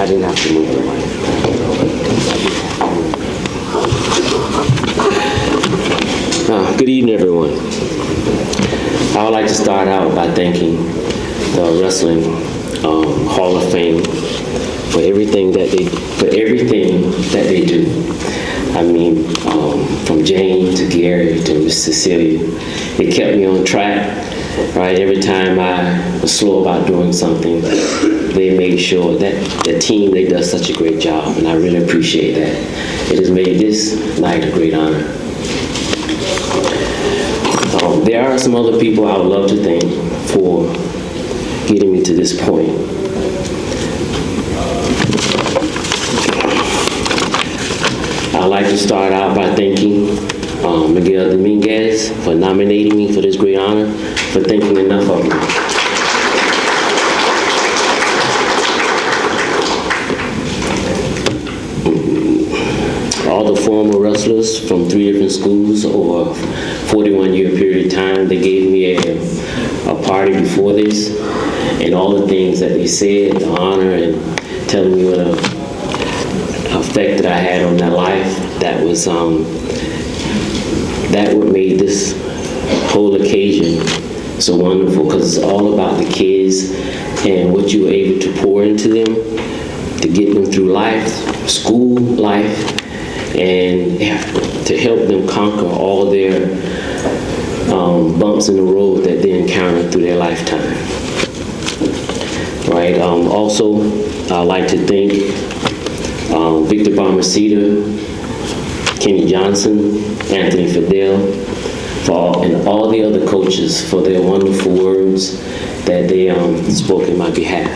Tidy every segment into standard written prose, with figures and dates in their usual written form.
I didn't have to move the mic. Good evening, everyone. I would like to start out by thanking the Wrestling Hall of Fame for everything that they do. I mean, from Jane to Gary to Miss Cecilia, they kept me on track. Right, every time I was slow about doing something, they made sure that the team, they does such a great job, and I really appreciate that. It has made this night a great honor. There are some other people I would love to thank for getting me to this point. I'd like to start out by thanking Miguel Dominguez for nominating me for this great honor, for thinking enough of me. All the former wrestlers from 3 different schools over a 41-year period of time, they gave me a party before this, and all the things that they said, the honor, and telling me what a effect that I had on their life, that was that what made this whole occasion so wonderful, because it's all about the kids and what you were able to pour into them to get them through life, school life, and to help them conquer all their bumps in the road that they encounter through their lifetime. Right. Also, I'd like to thank Victor Barmacita, Kenny Johnson, Anthony Fidel, and all the other coaches for their wonderful words that they spoke in my behalf.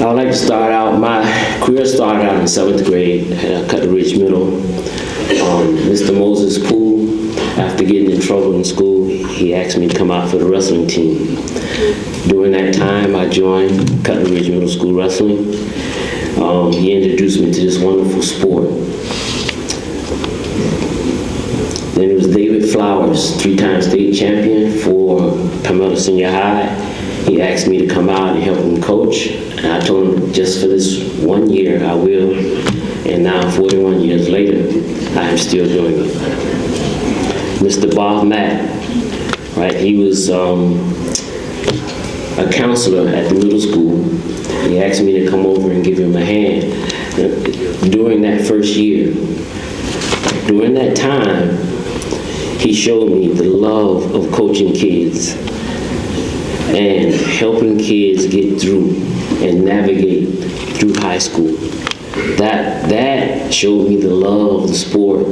I would like to start out, my career started out in 7th grade at Cutler Ridge Middle. Mr. Moses Poole, after getting in trouble in school, he asked me to come out for the wrestling team. During that time, I joined Cutler Ridge Middle School Wrestling. He introduced me to this wonderful sport. Then it was David Flowers, 3-time state champion for Palmetto Senior High. He asked me to come out and help him coach. And I told him, just for this 1 year, I will. And now, 41 years later, I am still doing it. Mr. Bob Matt, right? He was a counselor at the middle school. He asked me to come over and give him a hand during that first year. During that time, he showed me the love of coaching kids and helping kids get through and navigate through high school. That showed me the love of the sport,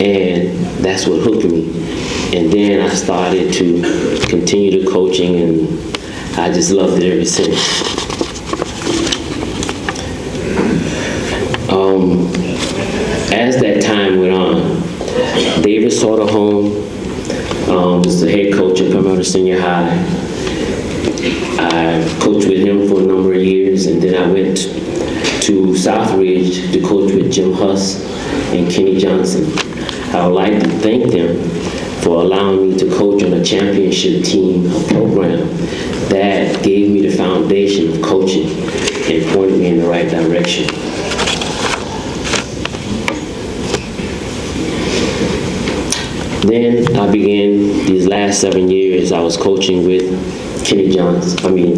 and that's what hooked me. And then I started to continue the coaching, and I just loved it ever since. As that time went on, David Soderholm was the head coach at Palmetto Senior High. I coached with him for a number of years, and then I went to Southridge to coach with Jim Huss and Kenny Johnson. I would like to thank them for allowing me to coach on a championship team, a program that gave me the foundation of coaching and pointed me in the right direction. Then I began these last 7 years, I was coaching with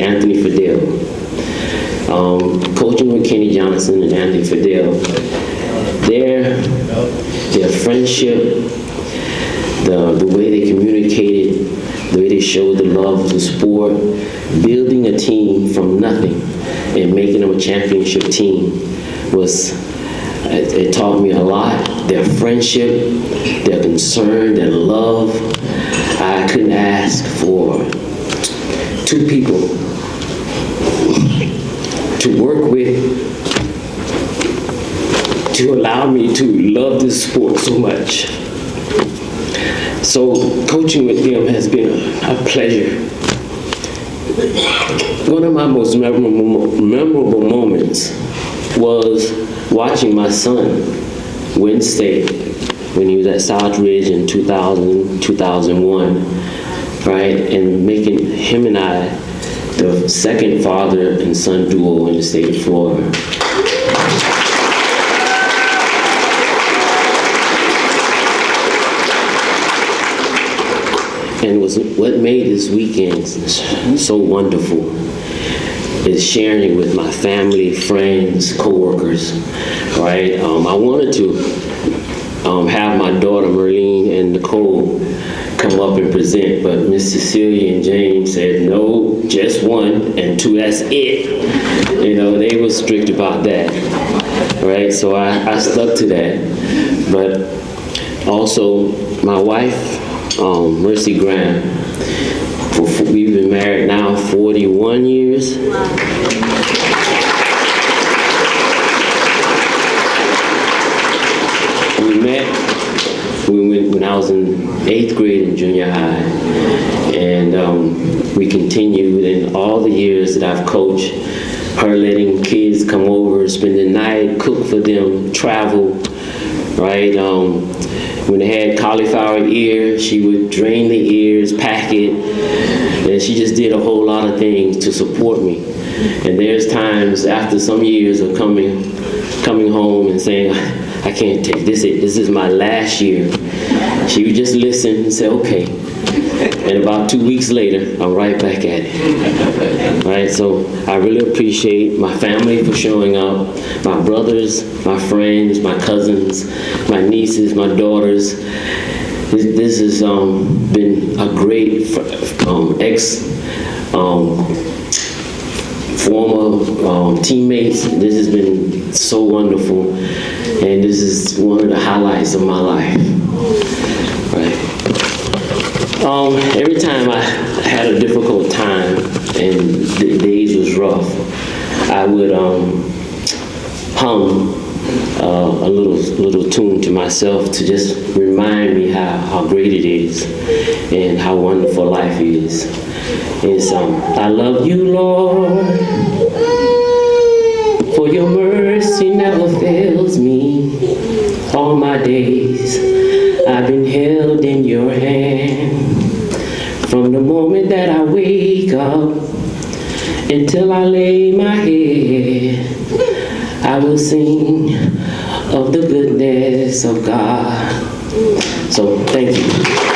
Anthony Fidel. Coaching with Kenny Johnson and Anthony Fidel, their friendship, the way they communicated, the way they showed the love of the sport, building a team from nothing and making them a championship team it taught me a lot. Their friendship, their concern, their love. I couldn't ask for 2 people to work with to allow me to love this sport so much. So coaching with them has been a pleasure. One of my most memorable moments was watching my son win state when he was at Southridge in 2000, 2001. right? And making him and I the second father and son duo in the state of Florida. And what made this weekend so wonderful is sharing with my family, friends, co-workers, right? I wanted to have my daughter Marlene and Nicole come up and present, but Miss Cecilia and James said, no, just one, and two, that's it. You know, they were strict about that, right? So I stuck to that. But also, my wife, Mercy Graham, we've been married now 41 years. We met when I was in 8th grade in junior high, and we continued in all the years that I've coached, her letting kids come over, spend the night, cook for them, travel, right? When they had cauliflower ear, she would drain the ears, pack it, and she just did a whole lot of things to support me. And there's times after some years of coming home and saying, I can't take this, this is my last year. She would just listen and say, okay. And about 2 weeks later, I'm right back at it. Right, so I really appreciate my family for showing up, my brothers, my friends, my cousins, my nieces, my daughters. This has been a great former teammates. This has been so wonderful, and this is one of the highlights of my life. Right. Every time I had a difficult time and the days was rough, I would hum a little tune to myself to just remind me how great it is and how wonderful life is. It's I love you, Lord, for your mercy never fails me. All my days I've been held in your hand. From the moment that I wake up until I lay my head, I will sing of the goodness of God. So thank you.